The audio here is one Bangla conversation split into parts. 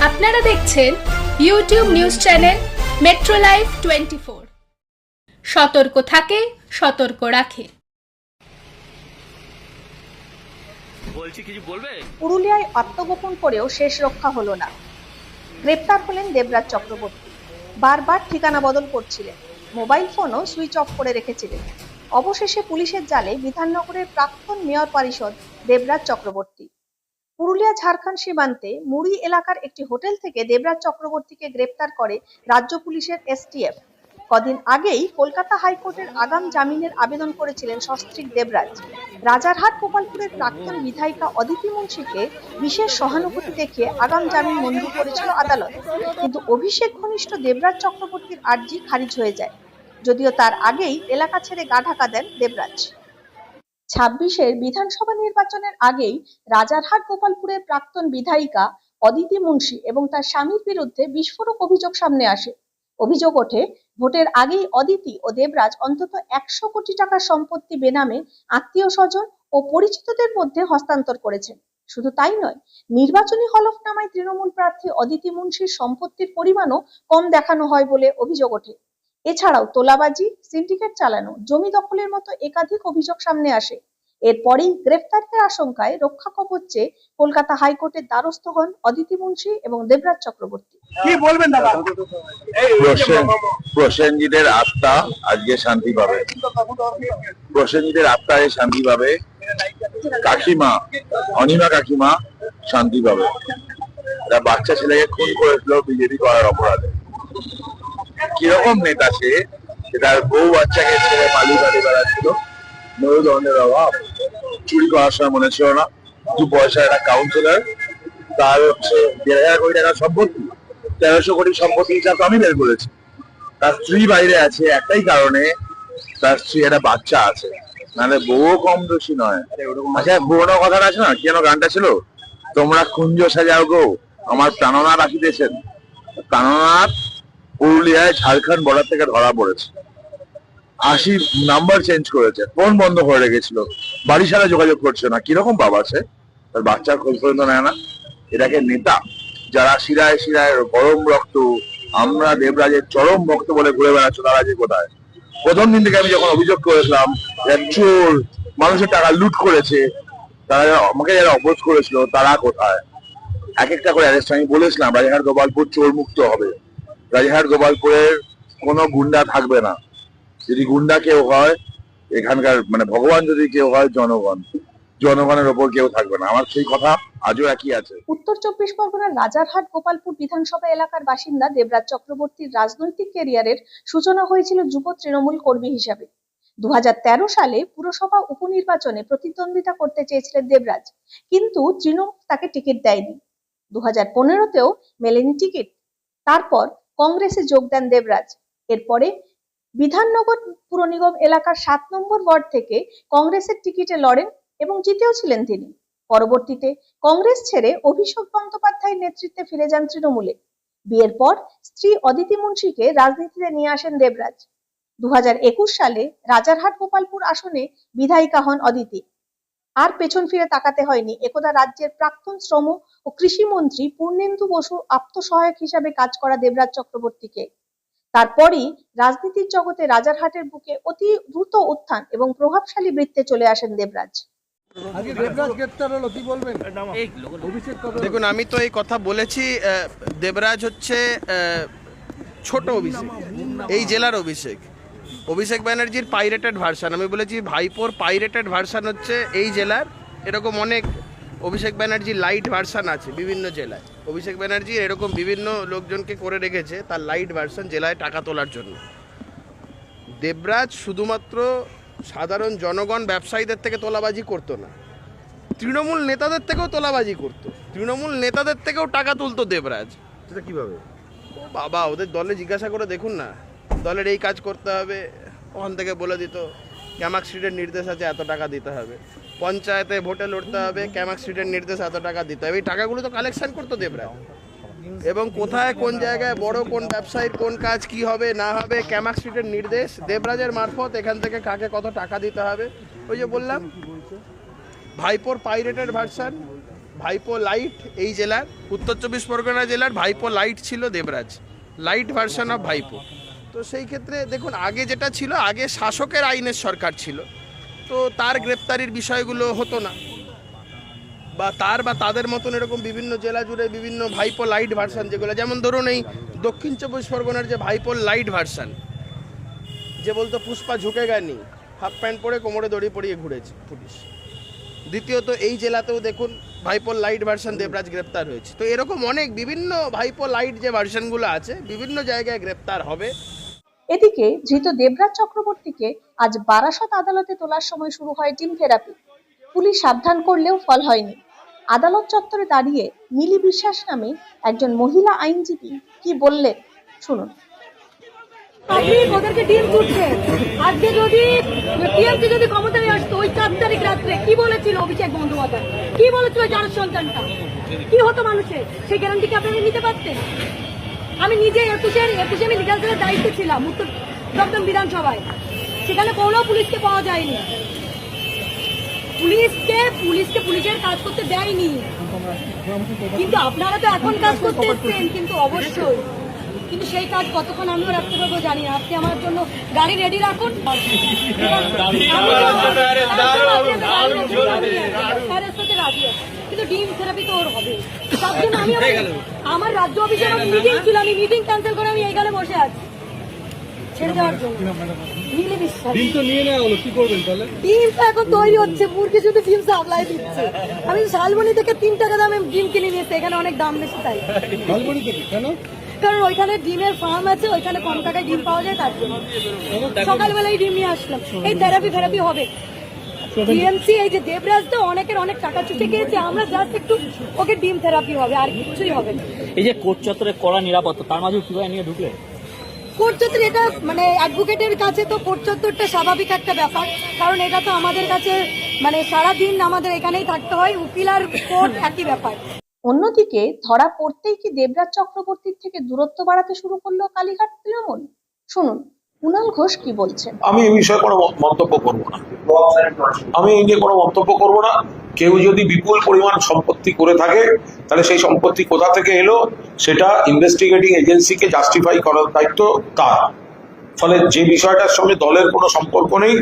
আপনারা দেখছেন YouTube news channel metro live 24। সতর্ক থাকে, সতর্ক রাখে। পুরুলিয়ায় আত্মগোপন করেও শেষ রক্ষা হলো না। গ্রেপ্তার হলেন দেবরাজ চক্রবর্তী। বারবার ঠিকানা বদল করছিলেন, মোবাইল ফোনও সুইচ অফ করে রেখেছিলেন। অবশেষে পুলিশের জালে বিধাননগরের প্রাক্তন মেয়র পরিষদ দেবরাজ চক্রবর্তী। পুরুলিয়া ঝাড়খণ্ড সীমান্তে মুড়ি এলাকার একটি হোটেল থেকে দেবরাজ চক্রবর্তীকে গ্রেপ্তার করে রাজ্য পুলিশের এসটিএফ। কদিন আগেই কলকাতা হাইকোর্টের আগাম জামিনের আবেদন করেছিলেন সস্ত্রীক দেবরাজ। রাজারহাট গোপালপুরের প্রাক্তন বিধায়িকা অদিতি মুন্সিকে বিশেষ সহানুভূতি দেখিয়ে আগাম জামিন মঞ্জুর করেছিল আদালত, কিন্তু অভিষেক ঘনিষ্ঠ দেবরাজ চক্রবর্তীর আর্জি খারিজ হয়ে যায়, যদিও তার আগেই এলাকা ছেড়ে গা ঢাকা দেন দেবরাজ। 26-এর বিধানসভা নির্বাচনের আগেই রাজারহাট গোপালপুরের প্রাক্তন বিধায়িকা অদিতি মুন্সি এবং তার স্বামীর বিরুদ্ধে বিস্ফোরক অভিযোগ সামনে আসে। অভিযোগ ওঠে, ভোটের আগেই অদিতি ও দেবরাজ অন্তত 100 কোটি টাকার সম্পত্তি বেনামে আত্মীয় স্বজন ও পরিচিতদের মধ্যে হস্তান্তর করেছেন। শুধু তাই নয়, নির্বাচনী হলফনামায় তৃণমূল প্রার্থী অদিতি মুন্সির সম্পত্তির পরিমাণও কম দেখানো হয় বলে অভিযোগ ওঠে। এছাড়াও তোলাবাজি, সিন্ডিকেট চালানো, জমি দখলের মতো একাধিক অভিযোগ সামনে আসে। এরপরেই গ্রেফতারের আশঙ্কায় রক্ষা কবচ চেয়ে কলকাতা হাইকোর্টের দ্বারস্থ হন অদিতি মুন্সি এবং দেবরাজ চক্রবর্তী। কি বলবেন দাদা? প্রসেনজিতের আত্মা আজকে শান্তি পাবে, প্রসেনজিতের আত্মা শান্তি পাবে, কাকিমা অনিমা কাকিমা শান্তি পাবে। একটা বাচ্চা ছেলেকে খুন করেছিল বিজেপি করার অপরাধে। কিরকম নেতা সে, তার বউ বাচ্চাকে ছেড়ে পালিয়ে বেড়াচ্ছিল। মেরুদণ্ডের অভাব, চুরি করার সময় মনে ছিল না। 2 পয়সার একটা কাউন্সিলর, তার হচ্ছে 1,500 কোটি টাকার সম্পত্তি, 1300 কোটি সম্পত্তি হিসাব আমি বের করেছি। তার স্ত্রী বাইরে আছে একটাই কারণে, তার স্ত্রী একটা বাচ্চা আছে, নাহলে বউ কম দোষী নয়। আচ্ছা, পুরোনো কথাটা আছে না, কেন গানটা ছিল, তোমরা কুঞ্জ সাজাও গো আমার প্রাণনাথ আসিতেছেন। প্রাণনাথ পুরুলিয়ায় ঝাড়খণ্ড বর্ডার থেকে ধরা পড়েছে। 80 নাম্বার চেঞ্জ করেছে, ফোন বন্ধ করে রেখেছিল, বাড়ির সাথে যোগাযোগ করছে না। কিরকম বাবা সে, তার বাচ্চার খোঁজ পর্যন্ত নেয় না। এটাকে নেতা যারা শিরায় শিরায় গরম রক্ত, আমরা দেবরাজের চরম ভক্ত বলে ঘুরে বেড়াচ্ছ, তারা যে কোথায়? প্রথম দিন থেকে আমি যখন অভিযোগ করেছিলাম চোর, মানুষের টাকা লুট করেছে, তারা আমাকে যারা অপোজ করেছিল তারা কোথায়? এক একটা করে অ্যারেস্ট আমি বলেছিলাম রাজারহাট গোপালপুর চোর মুক্ত হবে, রাজারহাট গোপালপুরের কোনো গুন্ডা থাকবে না। যদি গুন্ডা কেউ হয় এখানকার, মানে ভগবান যদি কেউ হয় জনগণের ওপর কেউ থাকবে না। আমার সেই কথা আজও একই আছে। উত্তর 24 পরগনার রাজারহাট গোপালপুর বিধানসভা এলাকার বাসিন্দা দেবরাজ চক্রবর্তীর রাজনৈতিক ক্যারিয়ারের সূচনা হয়েছিল যুব তৃণমূল কর্মী হিসাবে। 2013 সালে পুরসভা উপনির্বাচনে প্রতিদ্বন্দ্বিতা করতে চেয়েছিলেন দেবরাজ, কিন্তু তৃণমূল তাকে টিকিট দেয়নি। 2015-তেও মেলেনি টিকিট। তারপর কংগ্রেসে যোগ দেন দেবরাজ। এরপরে বিধাননগর পুর নিগম এলাকার 7 নম্বর ওয়ার্ড থেকে কংগ্রেসের টিকিটে লড়েন এবং জিতেও ছিলেন তিনি। পরবর্তীতে কংগ্রেস ছেড়ে অভিষেক বন্দ্যোপাধ্যায়ের নেতৃত্বে ফিরে যান তৃণমূলে। বিয়ের পর স্ত্রী অদিতি মুন্সিকে রাজনীতিতে নিয়ে আসেন দেবরাজ। 2021 সালে রাজারহাট গোপালপুর আসনে বিধায়িকা হন অদিতি। আর পেছন ফিরে তাকাতে হয়নি। একদা রাজ্যের প্রাক্তন শ্রম ও কৃষি মন্ত্রী পূর্ণেন্দু বসুর আপ্তসহায়ক হিসাবে কাজ করা দেবরাজ চক্রবর্তীকে তারপরই রাজনীতির জগতে রাজারহাটের বুকে অতি দ্রুত উত্থান এবং প্রভাবশালী বৃত্তে চলে আসেন দেবরাজ। দেখুন, আমি তো এই কথা বলেছি, দেবরাজ হচ্ছে ছোট অভিষেক, এই জেলার অভিষেক ব্যানার্জির পাইরেটেড ভার্সান। আমি বলেছি ভাইপোর পাইরেটেড ভার্সান হচ্ছে এই জেলার। এরকম অনেক অভিষেক ব্যানার্জির লাইট ভার্সান আছে বিভিন্ন জেলায়। অভিষেক ব্যানার্জি এরকম বিভিন্ন লোকজনকে করে রেখেছে তার লাইট ভার্সান জেলায় টাকা তোলার জন্য। দেবরাজ শুধুমাত্র সাধারণ জনগণ ব্যবসায়ীদের থেকে তোলাবাজি করতো না, তৃণমূল নেতাদের থেকেও তোলাবাজি করতো, তৃণমূল নেতাদের থেকেও টাকা তুলতো দেবরাজ। সেটা কিভাবে? বাবা, ওদের দলে জিজ্ঞাসা করে দেখুন না, দলের এই কাজ করতে হবে, ওখান থেকে বলে দিত ক্যামাক স্ট্রিটের নির্দেশ আছে এত টাকা দিতে হবে, পঞ্চায়েতে ভোটে লড়তে হবে ক্যামাক স্ট্রিটের নির্দেশ এত টাকা দিতে হবে। এই টাকাগুলো তো কালেকশন করতো দেবরাজ, এবং কোথায় কোন জায়গায় বড় কোন ব্যবসায়ীর কোন কাজ কি হবে না হবে, ক্যামাক স্ট্রিটের নির্দেশ দেবরাজের মারফত এখান থেকে কাকে কত টাকা দিতে হবে। ওই যে বললাম ভাইপোর পাইরেটেড ভার্সান, ভাইপো লাইট এই জেলার, উত্তর 24 পরগনা জেলার ভাইপো লাইট ছিল দেবরাজ, লাইট ভার্সন অফ ভাইপো। তো সেই ক্ষেত্রে দেখুন, আগে যেটা ছিল, আগে শাসকের আইনের সরকার ছিল, তো তার গ্রেপ্তারির বিষয়গুলো হতো না, বা তাদের মতন এরকম বিভিন্ন জেলা জুড়ে বিভিন্ন ভাইপো লাইট ভার্সন যেগুলো, যেমন ধরুন এই দক্ষিণ 24 পরগনার যে ভাইপো লাইট ভার্সন, যে বলতো পুষ্পা ঝুঁকে গানি, হাফ প্যান্ট পরে কোমরে দড়ি পরিয়ে ঘুরেছে পুলিশ। দ্বিতীয়ত এই জেলাতেও দেখুন ভাইপো লাইট ভার্সন দেবরাজ গ্রেপ্তার হয়েছে। তো এরকম অনেক বিভিন্ন ভাইপো লাইট যে ভার্সনগুলো আছে বিভিন্ন জায়গায় গ্রেপ্তার হবে। এদিকে ধৃত দেবরাজ চক্রবর্তীকে আজ বারাসত আদালতে তোলার সময় শুরু হয় টিম থেরাপি। পুলিশ সাবধান করলেও ফল হয়নি। আদালত চত্বরে দাঁড়িয়ে মিলি বিশ্বাস নামে একজন মহিলা আইনজীবী কি বললেন শুনুন। আপনি ওদেরকে ডিল করছেন। আজকে যদি টিএমসি যদি ক্ষমতায় আসতো, ওই 4 তারিখ রাত্রে কি বলেছিল অভিষেক বন্দ্যোপাধ্যায়, কি বলেছিল যার সন্তানটা, কি হতো মানুষের, সেই গ্যারান্টি কি আপনারা নিতে পারতেন? আমি নিজে 21 আমি লিগাল সেলের দায়িত্বে ছিলাম উত্তর দমদম বিধানসভায়, সেখানে কোনো পুলিশকে পাওয়া যায়নি, পুলিশের কাজ করতে দেয়নি। কিন্তু আপনারা তো এখন কাজ করতে এসছেন, কিন্তু অবশ্যই, কিন্তু সেই কাজ কতক্ষণ আমিও রাখতে পারবো জানি না। আপনি আমার জন্য গাড়ি রেডি রাখুন, কিন্তু ডিম থেরাপি তো ওর হবে। তার জন্য আমি আমার রাজ্য অফিসে মিটিং ছিল, আমি মিটিং ক্যান্সেল করে আমি এইখানে বসে আছি ছেড়ে দেওয়ার জন্য। মিলে বিশ্বাস ডিম তো নিয়ে নেওয়া হলো, কি করবেন তাহলে? ডিম তো এখন তৈরি হচ্ছে, মুরগি শুধু ডিম সাপ্লাই দিচ্ছে। আমি শালবনি থেকে 3 টাকা দামে ডিম কিনে নিয়েছি, এখানে অনেক দাম বেশি তাই। শালবনি থেকে কেন? কারণ ওইখানে ডিমের ফার্ম আছে, ওইখানে কম টাকায় ডিম পাওয়া যায়, তার জন্য সকালবেলায় ডিম নিয়ে আসলাম। এই থেরাপি হবে। টিএমসি এই যে দেবরাজ তো অনেক টাকা চুষে খেয়েছে, আমরা জাস্ট একটু ওকে ডিম থেরাপি হবে, আর কিছুই হবে না। এই যে কোর্ট চত্বরে কড়া নিরাপত্তা, তার মাঝে কিভাবে নিয়ে ঢুকলে? কোর্ট চত্বর এটা মানে অ্যাডভোকেটের কাছে তো কোর্ট চত্বরটা স্বাভাবিক একটা ব্যাপার, কারণ এটা তো আমাদের কাছে মানে সারাদিন আমাদের এখানেই থাকতে হয়, উকিল আর কোর্ট একই ব্যাপার। অন্যদিকে ধরা পড়তেই কি দেবরাজ চক্রবর্তীর থেকে দূরত্ব বাড়াতে শুরু করলো কালীঘাট তৃণমূল? শুনুন কুণাল ঘোষ কি বলছেন। আমি এই বিষয়ে কোনো মন্তব্য করব না, আমি এই নিয়ে কোনো মন্তব্য করব না। কেউ যদি বিপুল পরিমাণ সম্পত্তি করে থাকে, তাহলে সেই সম্পত্তি কোথা থেকে এলো সেটা ইনভেস্টিগেটিং এজেন্সিকে জাস্টিফাই করার দায়িত্ব তার। ফলে যে বিষয়টার সঙ্গে দলের কোনো সম্পর্ক নেই,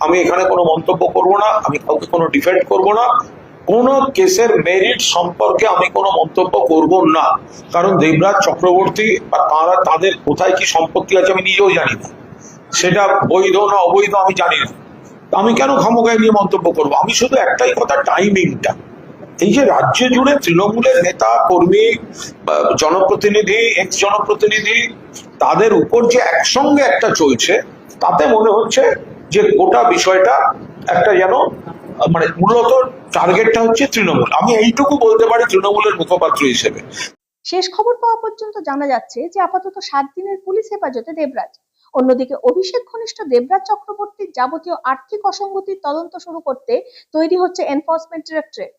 আমি এখানে কোনো মন্তব্য করব না, আমি কাউকে কোনো ডিফেন্ড করব না, কোনো কেসের মেরিট সম্পর্কে আমি কোনো মন্তব্য করব না। কারণ দেবরাজ চক্রবর্তী বা তাদের কোথায় কি সম্পত্তি আছে আমি নিজেও জানি না, সেটা বৈধ না অবৈধ আমি জানি না, আমি কেন খামোখায় নিয়ে মন্তব্য করব? আমি শুধু একটাই কথা, টাইমিংটা। এই যে রাজ্য জুড়ে তৃণমূলের নেতা কর্মী, জনপ্রতিনিধি, এক্স জনপ্রতিনিধি, তাদের উপর যে একসঙ্গে একটা চলছে, তাতে মনে হচ্ছে যে গোটা বিষয়টা একটা যেন মানে মূলত টার্গেটটা হচ্ছে তৃণমূল। আমি এইটুকু বলতে পারি তৃণমূলের মুখপাত্র হিসেবে। শেষ খবর পাওয়া পর্যন্ত জানা যাচ্ছে যে আপাতত 7 দিনের পুলিশ হেফাজতে দেবরাজ। অন্যদিকে অভিষেক ঘনিষ্ঠ দেবরাজ চক্রবর্তীর যাবতীয় আর্থিক অসঙ্গতির তদন্ত শুরু করতে তৈরি হচ্ছে এনফোর্সমেন্ট ডিরেক্টরেট।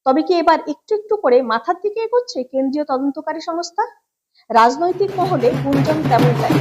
তবে কি এবার একটু একটু করে মাথার দিকে এগোচ্ছে কেন্দ্রীয় তদন্তকারী সংস্থা? রাজনৈতিক মহলে গুঞ্জন তেমনটাই।